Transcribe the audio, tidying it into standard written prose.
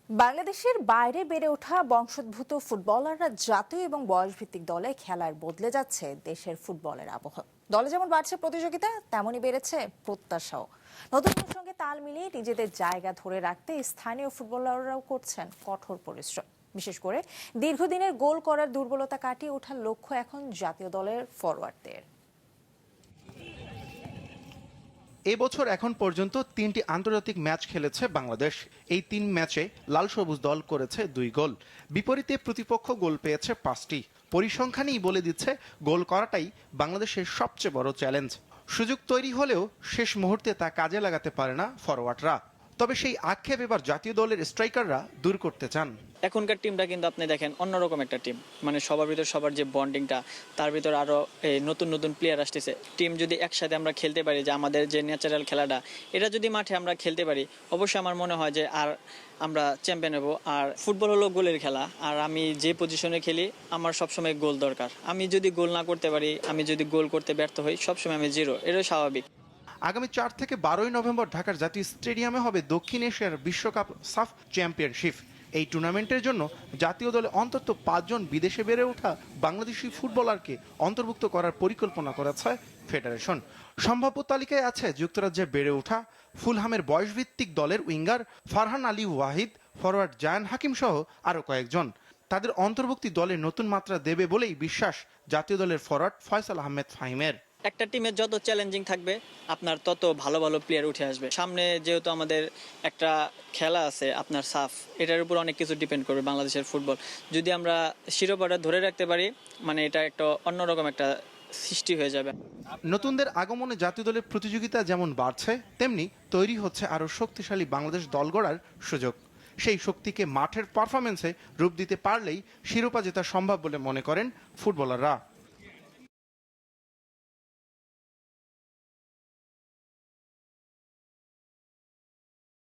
বাংলাদেশের বাইরে বেড়ে ওঠা বংশোদ্ভূত ফুটবলাররা জাতীয় এবং বয়সভিত্তিক দলে খেলার বদলে যাচ্ছে দেশের ফুটবলের আবহ। দলে যেমন বাড়ছে প্রতিযোগিতা, তেমনই বেড়েছে প্রত্যাশাও। নতুনদের সঙ্গে তাল মিলিয়ে নিজেদের জায়গা ধরে রাখতে স্থানীয় ফুটবলাররাও করছেন কঠোর পরিশ্রম। বিশেষ করে দীর্ঘদিনের গোল করার দুর্বলতা কাটিয়ে ওঠার লক্ষ্য এখন জাতীয় দলের ফরওয়ার্ডদের। এবছর এখন পর্যন্ত 3টি আন্তর্জাতিক ম্যাচ খেলেছে বাংলাদেশ। এই 3 ম্যাচে লাল সবুজ দল করেছে 2 গোল, বিপরীতে প্রতিপক্ষ গোল পেয়েছে 5টি। পরিসংখ্যানই বলে দিচ্ছে গোল করাটাই বাংলাদেশের সবচেয়ে বড় চ্যালেঞ্জ। সুযোগ তৈরি হলেও শেষ মুহূর্তে তা কাজে লাগাতে পারে না ফরওয়ার্ডরা। তবে সেই আক্ষেপ এবার জাতীয় দলের স্ট্রাইকাররা দূর করতে চান। এখনকার টিমটা কিন্তু আপনি দেখেন অন্যরকম একটা টিম, মানে সবার ভিতর সবার যে বন্ডিংটা, তার ভিতর আরো নতুন নতুন প্লেয়ার আসতেছে। টিম যদি একসাথে আমরা খেলতে পারি, যে আমাদের যে ন্যাচারাল খেলাটা, এটা যদি মাঠে আমরা খেলতে পারি, অবশ্যই আমার মনে হয় যে আর আমরা চ্যাম্পিয়ন হব। আর ফুটবল হলো গোলের খেলা, আর আমি যে পজিশনে খেলি আমার সবসময় গোল দরকার। আমি যদি গোল না করতে পারি, আমি যদি গোল করতে ব্যর্থ হই, সবসময় আমি জিরো, এটা স্বাভাবিক। আগামী 4 থেকে 12 নভেম্বর ঢাকার জাতীয় স্টেডিয়ামে হবে দক্ষিণ এশিয়ার বিশ্বকাপ সাফ চ্যাম্পিয়নশিপ। এই টুর্নামেন্টের জন্য জাতীয় দলে অন্তত 5 জন বিদেশে বেড়ে ওঠা বাংলাদেশি ফুটবলারকে অন্তর্ভুক্ত করার পরিকল্পনা করেছে ফেডারেশন। সম্ভাব্য তালিকায় আছে যুক্তরাজ্যে বেড়ে ওঠা ফুলহামের বয়সভিত্তিক দলের উইঙ্গার ফারহান আলী ওয়াহিদ, ফরওয়ার্ড জায়ান হাকিম সহ আরও কয়েকজন। তাদের অন্তর্ভুক্তি দলে নতুন মাত্রা দেবে বলেই বিশ্বাস জাতীয় দলের ফরওয়ার্ড ফয়সাল আহমেদ ফাহিমের। একটা টিমে যত চ্যালেঞ্জিং থাকবে, আপনার তত ভালো ভালো প্লেয়ার উঠে আসবে সামনে। যেহেতু আমাদের একটা খেলা আছে আপনার সাফ, এটার উপর অনেক কিছু ডিপেন্ড করবে বাংলাদেশের ফুটবল। যদি আমরা শিরোপাটা ধরে রাখতে পারি, মানে এটা একটা অন্যরকম একটা সৃষ্টি হয়ে যাবে। নতুনদের আগমনে জাতীয় দলের প্রতিযোগিতা যেমন বাড়ছে, তেমনি তৈরি হচ্ছে আরও শক্তিশালী বাংলাদেশ দল গড়ার সুযোগ। সেই শক্তিকে মাঠের পারফরমেন্সে রূপ দিতে পারলেই শিরোপা জেতা সম্ভব বলে মনে করেন ফুটবলাররা।